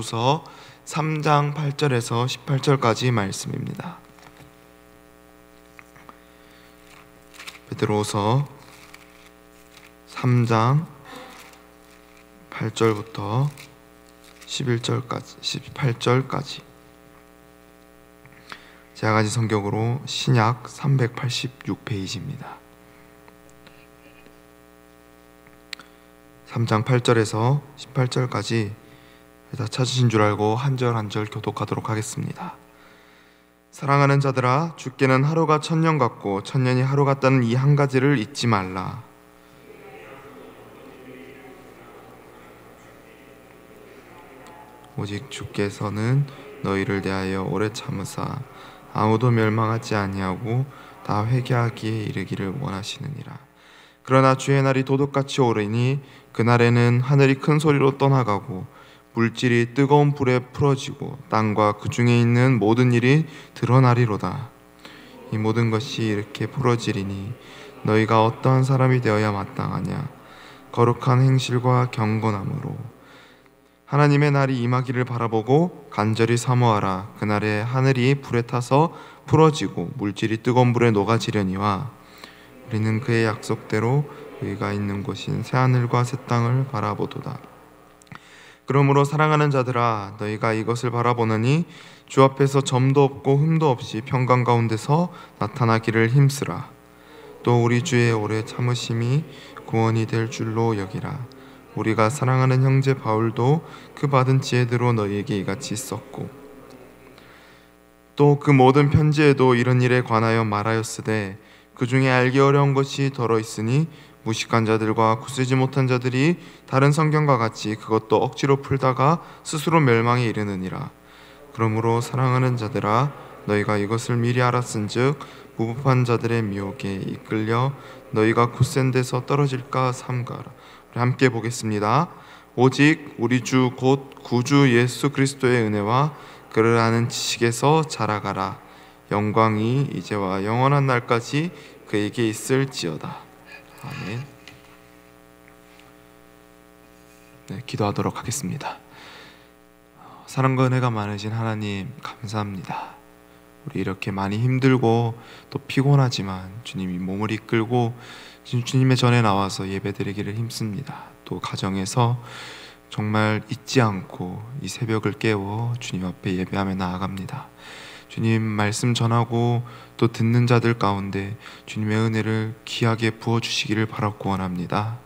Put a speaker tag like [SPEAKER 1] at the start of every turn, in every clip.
[SPEAKER 1] 베드로후서 3장 8절에서 18절까지 말씀입니다. 베드로후서 3장 8절부터 18절까지 제가 가진 성경으로 신약 386페이지입니다. 3장 8절에서 18절까지 다 찾으신 줄 알고 한 절 한 절 교독하도록 하겠습니다. 사랑하는 자들아, 주께는 하루가 천년 같고 천년이 하루 같다는 이 한 가지를 잊지 말라. 오직 주께서는 너희를 대하여 오래 참으사 아무도 멸망하지 아니하고 다 회개하기에 이르기를 원하시느니라. 그러나 주의 날이 도둑같이 오르니 그날에는 하늘이 큰 소리로 떠나가고 물질이 뜨거운 불에 풀어지고 땅과 그 중에 있는 모든 일이 드러나리로다. 이 모든 것이 이렇게 풀어지리니 너희가 어떠한 사람이 되어야 마땅하냐? 거룩한 행실과 경건함으로 하나님의 날이 임하기를 바라보고 간절히 사모하라. 그날에 하늘이 불에 타서 풀어지고 물질이 뜨거운 불에 녹아지려니와 우리는 그의 약속대로 의가 있는 곳인 새하늘과 새 땅을 바라보도다. 그러므로 사랑하는 자들아, 너희가 이것을 바라보느니 주 앞에서 점도 없고 흠도 없이 평강 가운데서 나타나기를 힘쓰라. 또 우리 주의 오래 참으심이 구원이 될 줄로 여기라. 우리가 사랑하는 형제 바울도 그 받은 지혜대로 너희에게 이같이 썼고 또 그 모든 편지에도 이런 일에 관하여 말하였으되 그 중에 알기 어려운 것이 더러 있으니 무식한 자들과 굳세지 못한 자들이 다른 성경과 같이 그것도 억지로 풀다가 스스로 멸망에 이르느니라. 그러므로 사랑하는 자들아, 너희가 이것을 미리 알았은즉 무법한 자들의 미혹에 이끌려 너희가 굳센 데서 떨어질까 삼가라. 우리 함께 보겠습니다. 오직 우리 주 곧 구주 예수 그리스도의 은혜와 그를 아는 지식에서 자라가라. 영광이 이제와 영원한 날까지 그에게 있을지어다. 아멘. 네, 기도하도록 하겠습니다. 사랑과 은혜가 많으신 하나님, 감사합니다. 우리 이렇게 많이 힘들고 또 피곤하지만 주님이 몸을 이끌고 주님의 전에 나와서 예배드리기를 힘씁니다. 또 가정에서 정말 잊지 않고 이 새벽을 깨워 주님 앞에 예배하며 나아갑니다. 주님 말씀 전하고 또 듣는 자들 가운데 주님의 은혜를 귀하게 부어주시기를 바라고 원합니다.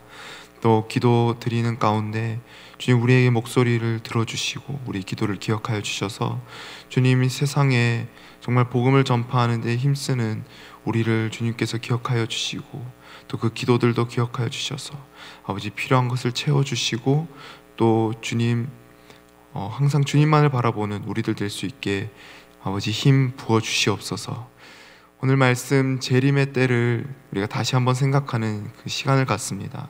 [SPEAKER 1] 또 기도 드리는 가운데 주님 우리에게 목소리를 들어주시고 우리 기도를 기억하여 주셔서 주님이 세상에 정말 복음을 전파하는 데 힘쓰는 우리를 주님께서 기억하여 주시고 또 그 기도들도 기억하여 주셔서 아버지 필요한 것을 채워주시고 또 주님 항상 주님만을 바라보는 우리들 될 수 있게 아버지 힘 부어주시옵소서. 오늘 말씀 재림의 때를 우리가 다시 한번 생각하는 그 시간을 갖습니다.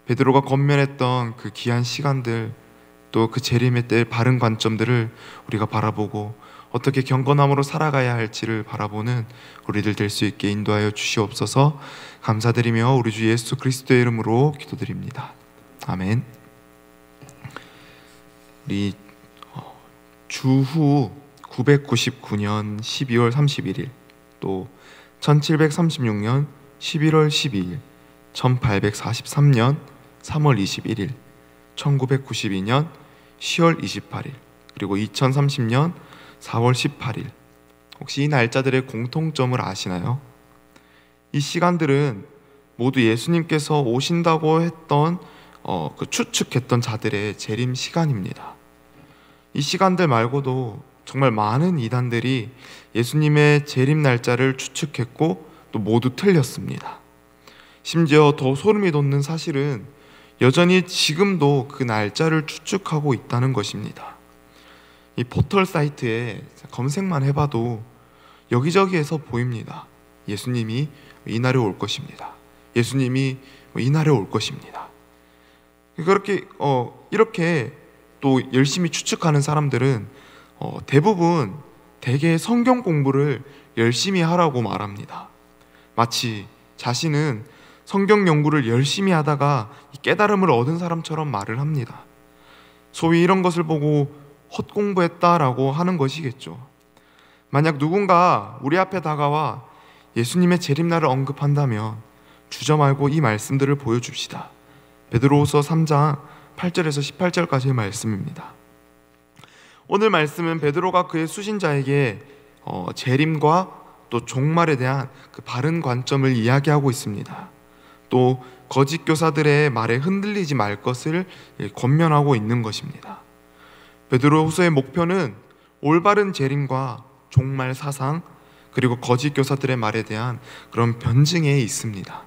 [SPEAKER 1] 베드로가 권면했던 그 귀한 시간들 또 그 재림의 때의 바른 관점들을 우리가 바라보고 어떻게 경건함으로 살아가야 할지를 바라보는 우리들 될 수 있게 인도하여 주시옵소서. 감사드리며 우리 주 예수 그리스도의 이름으로 기도드립니다. 아멘. 우리 주후 999년 12월 31일 또 1736년 11월 12일 1843년 3월 21일 1992년 10월 28일 그리고 2030년 4월 18일 혹시 이 날짜들의 공통점을 아시나요? 이 시간들은 모두 예수님께서 오신다고 했던 추측했던 자들의 재림 시간입니다. 이 시간들 말고도 정말 많은 이단들이 예수님의 재림 날짜를 추측했고 또 모두 틀렸습니다. 심지어 더 소름이 돋는 사실은 여전히 지금도 그 날짜를 추측하고 있다는 것입니다. 이 포털 사이트에 검색만 해봐도 여기저기에서 보입니다. 예수님이 이날에 올 것입니다. 예수님이 이날에 올 것입니다. 그렇게 이렇게 또 열심히 추측하는 사람들은 대개 성경 공부를 열심히 하라고 말합니다. 마치 자신은 성경 연구를 열심히 하다가 깨달음을 얻은 사람처럼 말을 합니다. 소위 이런 것을 보고 헛공부했다라고 하는 것이겠죠. 만약 누군가 우리 앞에 다가와 예수님의 재림날을 언급한다면 주저 말고 이 말씀들을 보여줍시다. 베드로후서 3장 8절에서 18절까지의 말씀입니다. 오늘 말씀은 베드로가 그의 수신자에게 재림과 또 종말에 대한 그 바른 관점을 이야기하고 있습니다. 또 거짓 교사들의 말에 흔들리지 말 것을 권면하고 있는 것입니다. 베드로후서의 목표는 올바른 재림과 종말 사상, 그리고 거짓 교사들의 말에 대한 그런 변증에 있습니다.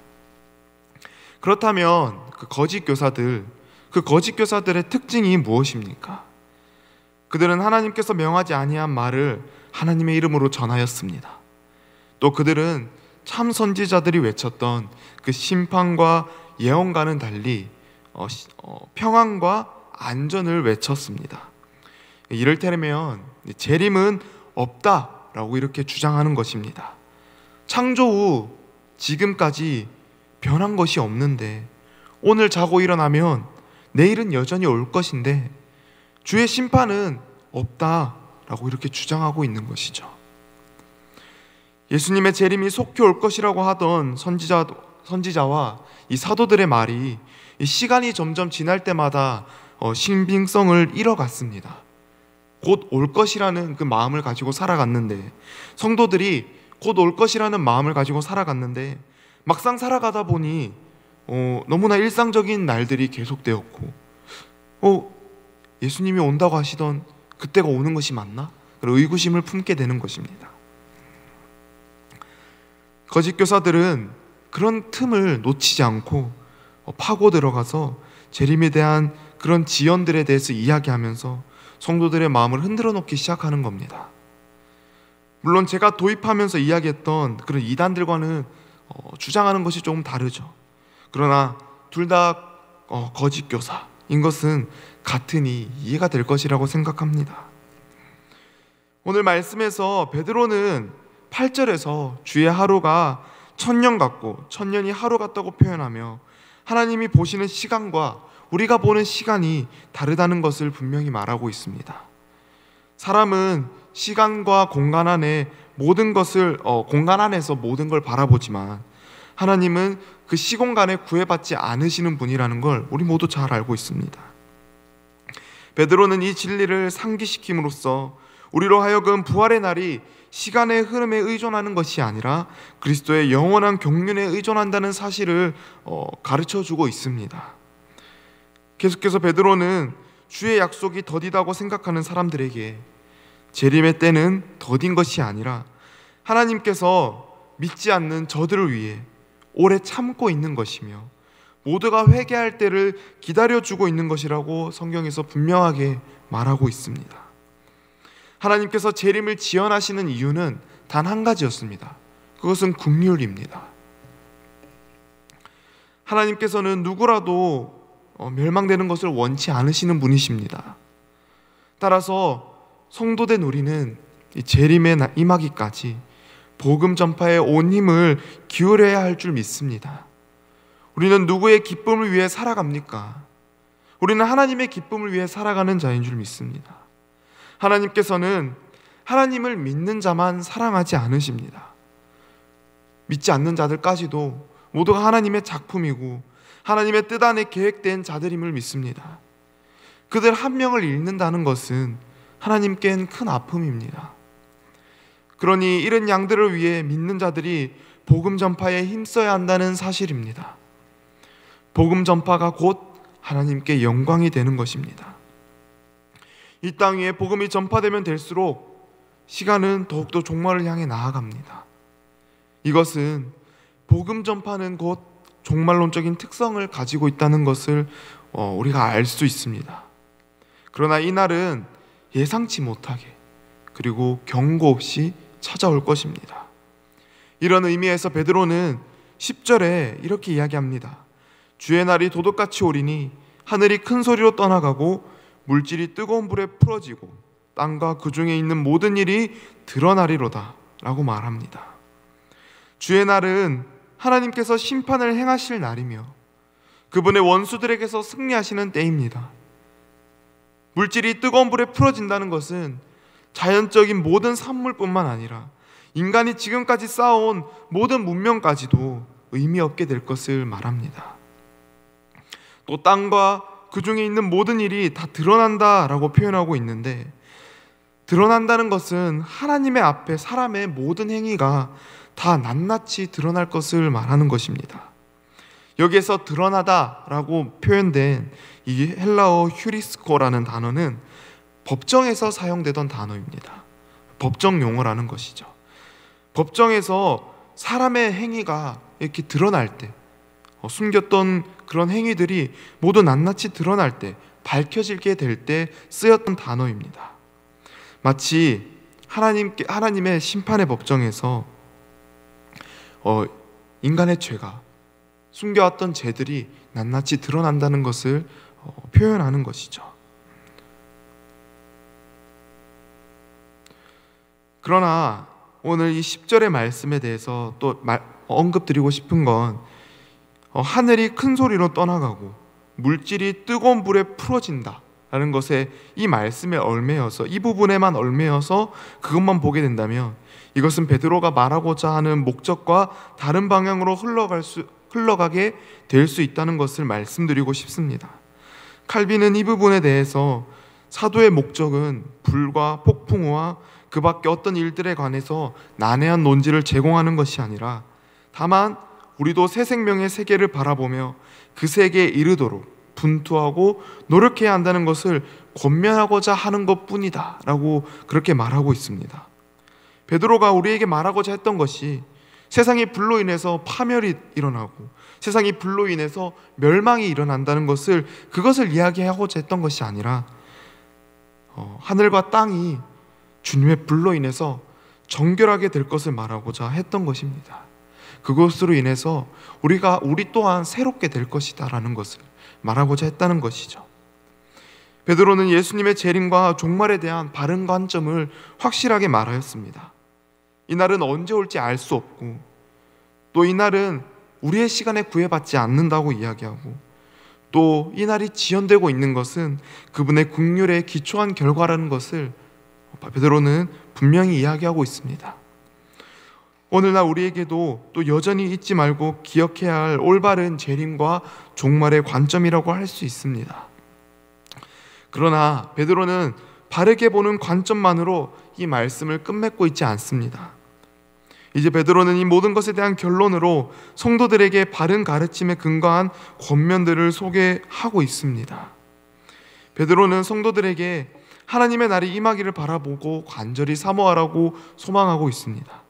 [SPEAKER 1] 그렇다면 그 거짓 교사들의 특징이 무엇입니까? 그들은 하나님께서 명하지 아니한 말을 하나님의 이름으로 전하였습니다. 또 그들은 참 선지자들이 외쳤던 그 심판과 예언과는 달리 평안과 안전을 외쳤습니다. 이를테면 재림은 없다라고 이렇게 주장하는 것입니다. 창조 후 지금까지 변한 것이 없는데, 오늘 자고 일어나면 내일은 여전히 올 것인데 주의 심판은 없다라고 이렇게 주장하고 있는 것이죠. 예수님의 재림이 속히 올 것이라고 하던 선지자와 이 사도들의 말이 이 시간이 점점 지날 때마다 신빙성을 잃어갔습니다. 곧 올 것이라는 그 마음을 가지고 살아갔는데, 성도들이 곧 올 것이라는 마음을 가지고 살아갔는데 막상 살아가다 보니 너무나 일상적인 날들이 계속되었고, 예수님이 온다고 하시던 그때가 오는 것이 맞나? 그런 의구심을 품게 되는 것입니다. 거짓 교사들은 그런 틈을 놓치지 않고 파고 들어가서 재림에 대한 그런 지연들에 대해서 이야기하면서 성도들의 마음을 흔들어 놓기 시작하는 겁니다. 물론 제가 도입하면서 이야기했던 그런 이단들과는 주장하는 것이 조금 다르죠. 그러나 둘 다 거짓 교사인 것은 같으니 이해가 될 것이라고 생각합니다. 오늘 말씀에서 베드로는 8절에서 주의 하루가 천년 같고 천년이 하루 같다고 표현하며 하나님이 보시는 시간과 우리가 보는 시간이 다르다는 것을 분명히 말하고 있습니다. 사람은 시간과 공간 안에 공간 안에서 모든 걸 바라보지만 하나님은 그 시공간에 구애받지 않으시는 분이라는 걸 우리 모두 잘 알고 있습니다. 베드로는 이 진리를 상기시킴으로써 우리로 하여금 부활의 날이 시간의 흐름에 의존하는 것이 아니라 그리스도의 영원한 경륜에 의존한다는 사실을 가르쳐주고 있습니다. 계속해서 베드로는 주의 약속이 더디다고 생각하는 사람들에게 재림의 때는 더딘 것이 아니라 하나님께서 믿지 않는 저들을 위해 오래 참고 있는 것이며 모두가 회개할 때를 기다려주고 있는 것이라고 성경에서 분명하게 말하고 있습니다. 하나님께서 재림을 지연하시는 이유는 단 한 가지였습니다. 그것은 긍휼입니다. 하나님께서는 누구라도 멸망되는 것을 원치 않으시는 분이십니다. 따라서 성도된 우리는 이 재림에 임하기까지 복음 전파에 온 힘을 기울여야 할 줄 믿습니다. 우리는 누구의 기쁨을 위해 살아갑니까? 우리는 하나님의 기쁨을 위해 살아가는 자인 줄 믿습니다. 하나님께서는 하나님을 믿는 자만 사랑하지 않으십니다. 믿지 않는 자들까지도 모두가 하나님의 작품이고 하나님의 뜻 안에 계획된 자들임을 믿습니다. 그들 한 명을 잃는다는 것은 하나님께는 큰 아픔입니다. 그러니 이런 양들을 위해 믿는 자들이 복음 전파에 힘써야 한다는 사실입니다. 복음 전파가 곧 하나님께 영광이 되는 것입니다. 이 땅 위에 복음이 전파되면 될수록 시간은 더욱더 종말을 향해 나아갑니다. 이것은 복음 전파는 곧 종말론적인 특성을 가지고 있다는 것을 우리가 알 수 있습니다. 그러나 이 날은 예상치 못하게 그리고 경고 없이 찾아올 것입니다. 이런 의미에서 베드로는 10절에 이렇게 이야기합니다. 주의 날이 도둑같이 오리니 하늘이 큰 소리로 떠나가고 물질이 뜨거운 불에 풀어지고 땅과 그 중에 있는 모든 일이 드러나리로다 라고 말합니다. 주의 날은 하나님께서 심판을 행하실 날이며 그분의 원수들에게서 승리하시는 때입니다. 물질이 뜨거운 불에 풀어진다는 것은 자연적인 모든 산물뿐만 아니라 인간이 지금까지 쌓아온 모든 문명까지도 의미 없게 될 것을 말합니다. 또 땅과 그 중에 있는 모든 일이 다 드러난다라고 표현하고 있는데, 드러난다는 것은 하나님의 앞에 사람의 모든 행위가 다 낱낱이 드러날 것을 말하는 것입니다. 여기에서 드러나다라고 표현된 이 헬라어 휴리스코라는 단어는 법정에서 사용되던 단어입니다. 법정 용어라는 것이죠. 법정에서 사람의 행위가 이렇게 드러날 때, 숨겼던 그런 행위들이 모두 낱낱이 드러날 때, 밝혀지게 될 때 쓰였던 단어입니다. 마치 하나님의 심판의 법정에서 인간의 죄가, 숨겨왔던 죄들이 낱낱이 드러난다는 것을 표현하는 것이죠. 그러나 오늘 이 10절의 말씀에 대해서 또 언급드리고 싶은 건, 하늘이 큰 소리로 떠나가고 물질이 뜨거운 불에 풀어진다 라는 것에 이 말씀에 얽매여서, 이 부분에만 얽매여서 그것만 보게 된다면 이것은 베드로가 말하고자 하는 목적과 다른 방향으로 흘러가게 될 수 있다는 것을 말씀드리고 싶습니다. 칼빈은 이 부분에 대해서 사도의 목적은 불과 폭풍우와 그 밖에 어떤 일들에 관해서 난해한 논지를 제공하는 것이 아니라 다만 우리도 새 생명의 세계를 바라보며 그 세계에 이르도록 분투하고 노력해야 한다는 것을 권면하고자 하는 것뿐이다 라고 그렇게 말하고 있습니다. 베드로가 우리에게 말하고자 했던 것이 세상이 불로 인해서 파멸이 일어나고 세상이 불로 인해서 멸망이 일어난다는 것을, 그것을 이야기하고자 했던 것이 아니라 하늘과 땅이 주님의 불로 인해서 정결하게 될 것을 말하고자 했던 것입니다. 그것으로 인해서 우리 또한 새롭게 될 것이다 라는 것을 말하고자 했다는 것이죠. 베드로는 예수님의 재림과 종말에 대한 바른 관점을 확실하게 말하였습니다. 이날은 언제 올지 알 수 없고, 또 이날은 우리의 시간에 구애받지 않는다고 이야기하고, 또 이날이 지연되고 있는 것은 그분의 긍휼에 기초한 결과라는 것을 베드로는 분명히 이야기하고 있습니다. 오늘날 우리에게도 또 여전히 잊지 말고 기억해야 할 올바른 재림과 종말의 관점이라고 할 수 있습니다. 그러나 베드로는 바르게 보는 관점만으로 이 말씀을 끝맺고 있지 않습니다. 이제 베드로는 이 모든 것에 대한 결론으로 성도들에게 바른 가르침에 근거한 권면들을 소개하고 있습니다. 베드로는 성도들에게 하나님의 날이 임하기를 바라보고 간절히 사모하라고 소망하고 있습니다.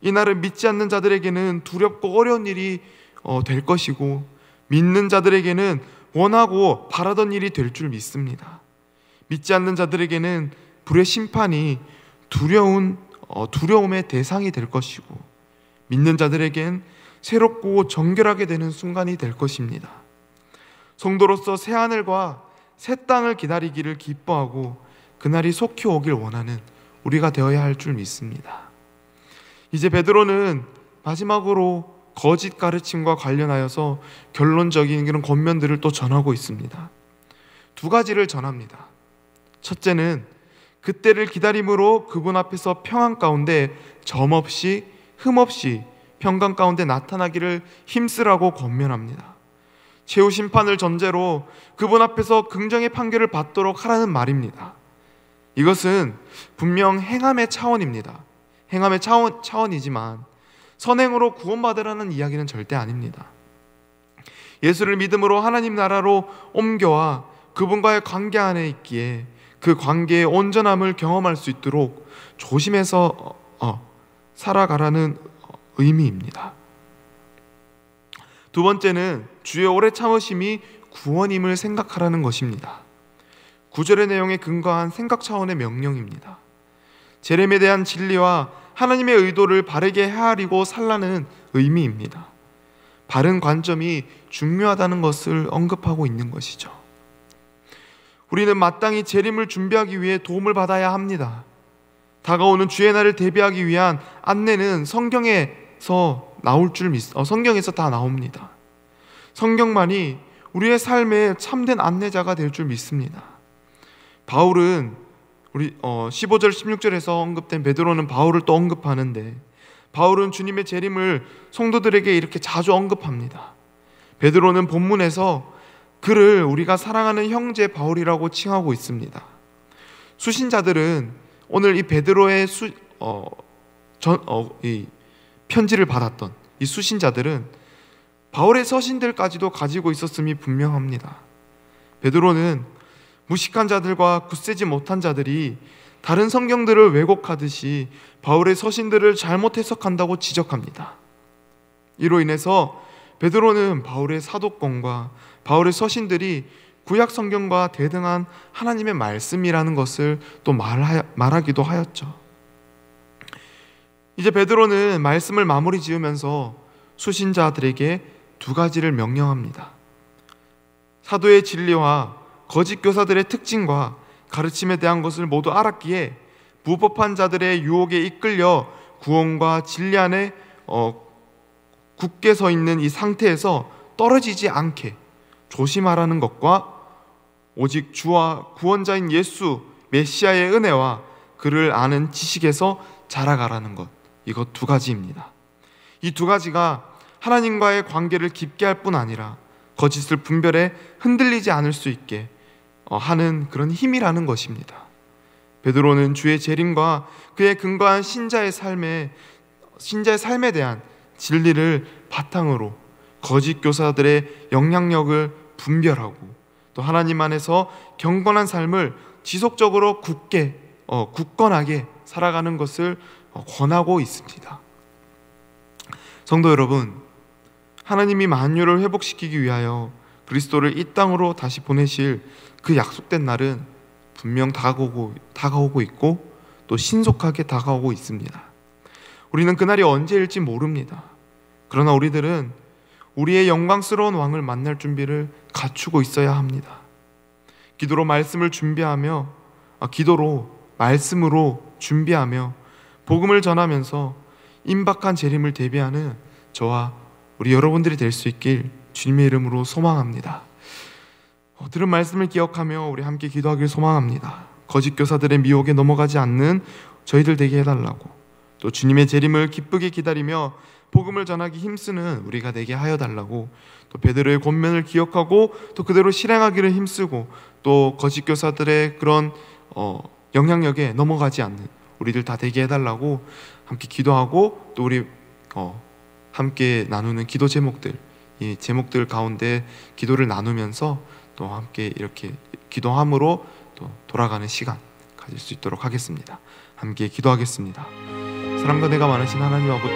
[SPEAKER 1] 이 날은 믿지 않는 자들에게는 두렵고 어려운 일이 될 것이고, 믿는 자들에게는 원하고 바라던 일이 될 줄 믿습니다. 믿지 않는 자들에게는 불의 심판이 두려움의 대상이 될 것이고, 믿는 자들에겐 새롭고 정결하게 되는 순간이 될 것입니다. 성도로서 새 하늘과 새 땅을 기다리기를 기뻐하고 그날이 속히 오길 원하는 우리가 되어야 할 줄 믿습니다. 이제 베드로는 마지막으로 거짓 가르침과 관련하여서 결론적인 그런 권면들을 또 전하고 있습니다. 두 가지를 전합니다. 첫째는 그때를 기다림으로 그분 앞에서 평안 가운데 점없이 흠없이 평강 가운데 나타나기를 힘쓰라고 권면합니다. 최후 심판을 전제로 그분 앞에서 긍정의 판결을 받도록 하라는 말입니다. 이것은 분명 행함의 차원입니다. 행함의 차원이지만 선행으로 구원받으라는 이야기는 절대 아닙니다. 예수를 믿음으로 하나님 나라로 옮겨와 그분과의 관계 안에 있기에 그 관계의 온전함을 경험할 수 있도록 조심해서 살아가라는 의미입니다. 두 번째는 주의 오래 참으심이 구원임을 생각하라는 것입니다. 9절의 내용에 근거한 생각 차원의 명령입니다. 재림에 대한 진리와 하나님의 의도를 바르게 헤아리고 살라는 의미입니다. 바른 관점이 중요하다는 것을 언급하고 있는 것이죠. 우리는 마땅히 재림을 준비하기 위해 도움을 받아야 합니다. 다가오는 주의 날을 대비하기 위한 안내는 성경에서 다 나옵니다. 성경만이 우리의 삶의 참된 안내자가 될 줄 믿습니다. 바울은 우리 15절 16절에서 언급된 베드로는 바울을 또 언급하는데, 바울은 주님의 재림을 성도들에게 이렇게 자주 언급합니다. 베드로는 본문에서 그를 우리가 사랑하는 형제 바울이라고 칭하고 있습니다. 수신자들은 오늘 이 베드로의 이 편지를 받았던 이 수신자들은 바울의 서신들까지도 가지고 있었음이 분명합니다. 베드로는 무식한 자들과 굳세지 못한 자들이 다른 성경들을 왜곡하듯이 바울의 서신들을 잘못 해석한다고 지적합니다. 이로 인해서 베드로는 바울의 사도권과 바울의 서신들이 구약 성경과 대등한 하나님의 말씀이라는 것을 또 말하기도 하였죠. 이제 베드로는 말씀을 마무리 지으면서 수신자들에게 두 가지를 명령합니다. 사도의 진리와 거짓 교사들의 특징과 가르침에 대한 것을 모두 알았기에 무법한 자들의 유혹에 이끌려 구원과 진리 안에 굳게 서 있는 이 상태에서 떨어지지 않게 조심하라는 것과 오직 주와 구원자인 예수 메시아의 은혜와 그를 아는 지식에서 자라가라는 것, 이것 두 가지입니다. 이 두 가지가 하나님과의 관계를 깊게 할 뿐 아니라 거짓을 분별해 흔들리지 않을 수 있게 하는 그런 힘이라는 것입니다. 베드로는 주의 재림과 그의 근거한 신자의 삶에 대한 진리를 바탕으로 거짓 교사들의 영향력을 분별하고 또 하나님 안에서 경건한 삶을 지속적으로 굳건하게 살아가는 것을 권하고 있습니다. 성도 여러분, 하나님이 만유를 회복시키기 위하여 그리스도를 이 땅으로 다시 보내실 그 약속된 날은 분명 다가오고 있고 또 신속하게 다가오고 있습니다. 우리는 그날이 언제일지 모릅니다. 그러나 우리들은 우리의 영광스러운 왕을 만날 준비를 갖추고 있어야 합니다. 기도로 말씀으로 준비하며 복음을 전하면서 임박한 재림을 대비하는 저와 우리 여러분들이 될 수 있길 주님의 이름으로 소망합니다. 들은 말씀을 기억하며 우리 함께 기도하길 소망합니다. 거짓 교사들의 미혹에 넘어가지 않는 저희들 되게 해달라고, 또 주님의 재림을 기쁘게 기다리며 복음을 전하기 힘쓰는 우리가 되게 하여 달라고, 또 베드로의 권면을 기억하고 또 그대로 실행하기를 힘쓰고 또 거짓 교사들의 그런 영향력에 넘어가지 않는 우리들 다 되게 해달라고 함께 기도하고, 또 우리 함께 나누는 기도 제목들, 이 제목들 가운데 기도를 나누면서 또 함께 이렇게 기도함으로 또 돌아가는 시간 가질 수 있도록 하겠습니다. 함께 기도하겠습니다. 사랑과 은혜가 많으신 하나님 아버지,